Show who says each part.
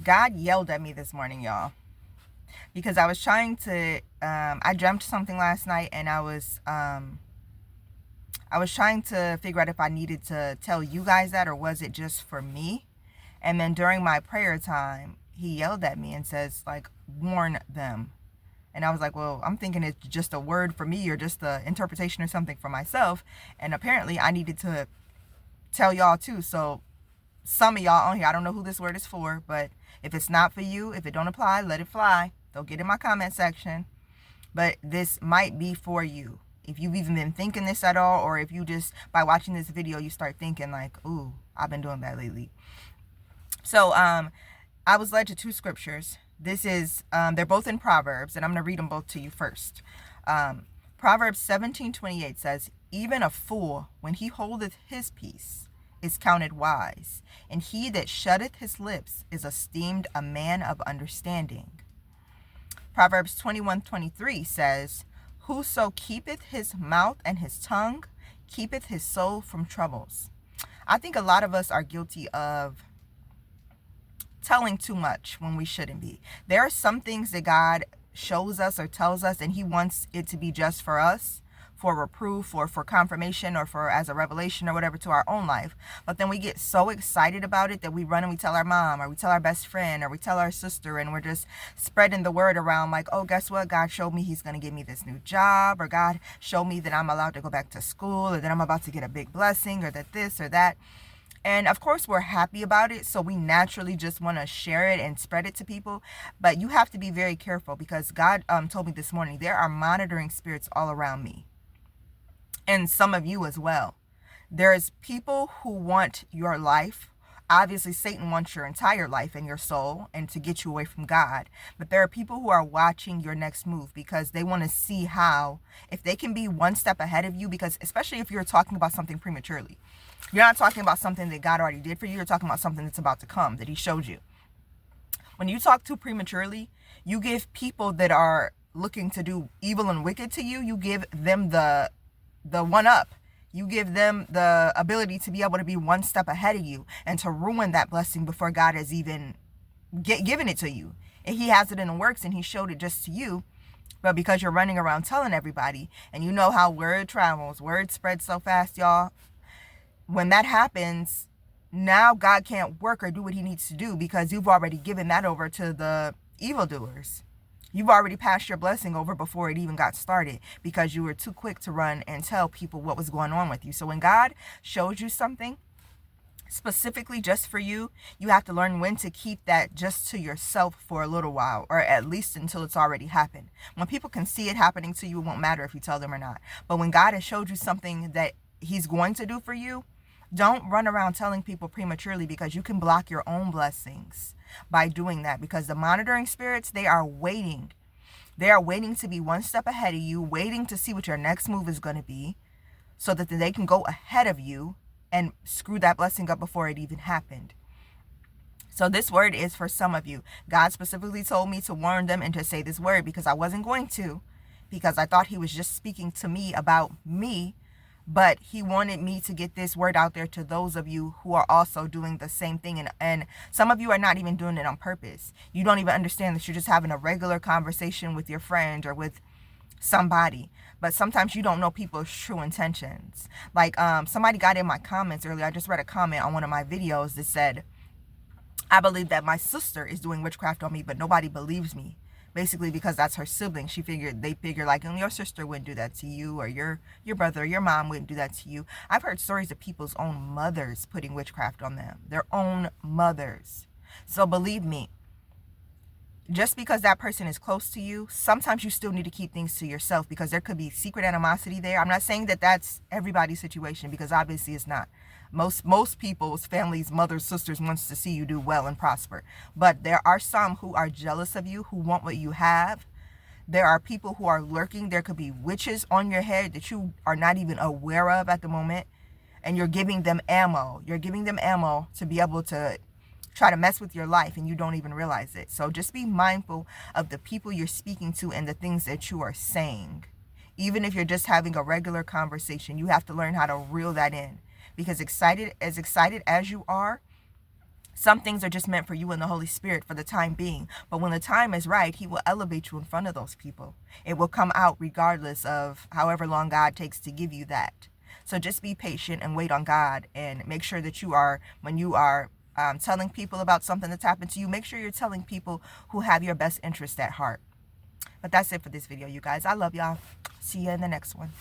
Speaker 1: God yelled at me this morning, y'all, because I was trying to. I dreamt something last night, and I was trying to figure out if I needed to tell you guys that or was it just for me. And then during my prayer time, he yelled at me and says, like, warn them. And I was like, well, I'm thinking it's just a word for me or just the interpretation or something for myself. And apparently I needed to tell y'all too. So some of y'all on here, I don't know who this word is for, but if it's not for you, if it don't apply, let it fly. Don't get in my comment section. But this might be for you. If you've even been thinking this at all, or if you just, by watching this video, you start thinking like, ooh, I've been doing that lately. So I was led to two scriptures. This is, they're both in Proverbs, and I'm going to read them both to you first. Proverbs 17:28 says, even a fool, when he holdeth his peace, is counted wise, and he that shutteth his lips is esteemed a man of understanding. Proverbs 21:23 says, whoso keepeth his mouth and his tongue keepeth his soul from troubles. I think a lot of us are guilty of telling too much when we shouldn't be. There are some things that God shows us or tells us, and he wants it to be just for us, for reproof or for confirmation or for as a revelation or whatever to our own life. But then we get so excited about it that we run and we tell our mom or we tell our best friend or we tell our sister, and we're just spreading the word around like, oh, guess what? God showed me he's going to give me this new job, or God showed me that I'm allowed to go back to school, or that I'm about to get a big blessing, or that this or that. And of course, we're happy about it, so we naturally just want to share it and spread it to people. But you have to be very careful, because God told me this morning, there are monitoring spirits all around me, and some of you as well. There's people who want your life. Obviously, Satan wants your entire life and your soul and to get you away from God. But there are people who are watching your next move because they want to see how, if they can be one step ahead of you, because especially if you're talking about something prematurely. You're not talking about something that God already did for you. You're talking about something that's about to come, that he showed you. When you talk too prematurely, you give people that are looking to do evil and wicked to you, you give them the one up. You give them the ability to be able to be one step ahead of you and to ruin that blessing before God has even given it to you. And he has it in the works and he showed it just to you. But because you're running around telling everybody, and you know how word travels, word spreads so fast, y'all. When that happens, now God can't work or do what he needs to do because you've already given that over to the evildoers. You've already passed your blessing over before it even got started because you were too quick to run and tell people what was going on with you. So when God shows you something specifically just for you, you have to learn when to keep that just to yourself for a little while, or at least until it's already happened. When people can see it happening to you, it won't matter if you tell them or not. But when God has showed you something that he's going to do for you, don't run around telling people prematurely, because you can block your own blessings by doing that. Because the monitoring spirits, they are waiting. They are waiting to be one step ahead of you, waiting to see what your next move is going to be so that they can go ahead of you and screw that blessing up before it even happened. So this word is for some of you. God specifically told me to warn them and to say this word because I wasn't going to, because I thought he was just speaking to me about me. But he wanted me to get this word out there to those of you who are also doing the same thing. And some of you are not even doing it on purpose. You don't even understand that you're just having a regular conversation with your friend or with somebody. But sometimes you don't know people's true intentions. Like somebody got in my comments earlier. I just read a comment on one of my videos that said, I believe that my sister is doing witchcraft on me, but nobody believes me. Basically because that's her sibling. They figure like, your sister wouldn't do that to you, or your brother or your mom wouldn't do that to you. I've heard stories of people's own mothers putting witchcraft on them. Their own mothers. So believe me, just because that person is close to you, sometimes you still need to keep things to yourself because there could be secret animosity there. I'm not saying that that's everybody's situation, because obviously it's not. Most people's families, mothers, sisters wants to see you do well and prosper. But there are some who are jealous of you, who want what you have. There are people who are lurking. There could be witches on your head that you are not even aware of at the moment. And you're giving them ammo. You're giving them ammo to be able to try to mess with your life, and you don't even realize it. So just be mindful of the people you're speaking to and the things that you are saying. Even if you're just having a regular conversation, you have to learn how to reel that in. Because excited as you are, Some things are just meant for you and the Holy Spirit for the time being. But when the time is right, he will elevate you in front of those people. It will come out regardless of however long God takes to give you that. So just be patient and wait on God, and make sure that you are, when you are telling people about something that's happened to you, make sure you're telling people who have your best interest at heart. But that's it for this video, you guys. I love y'all. See you in the next one.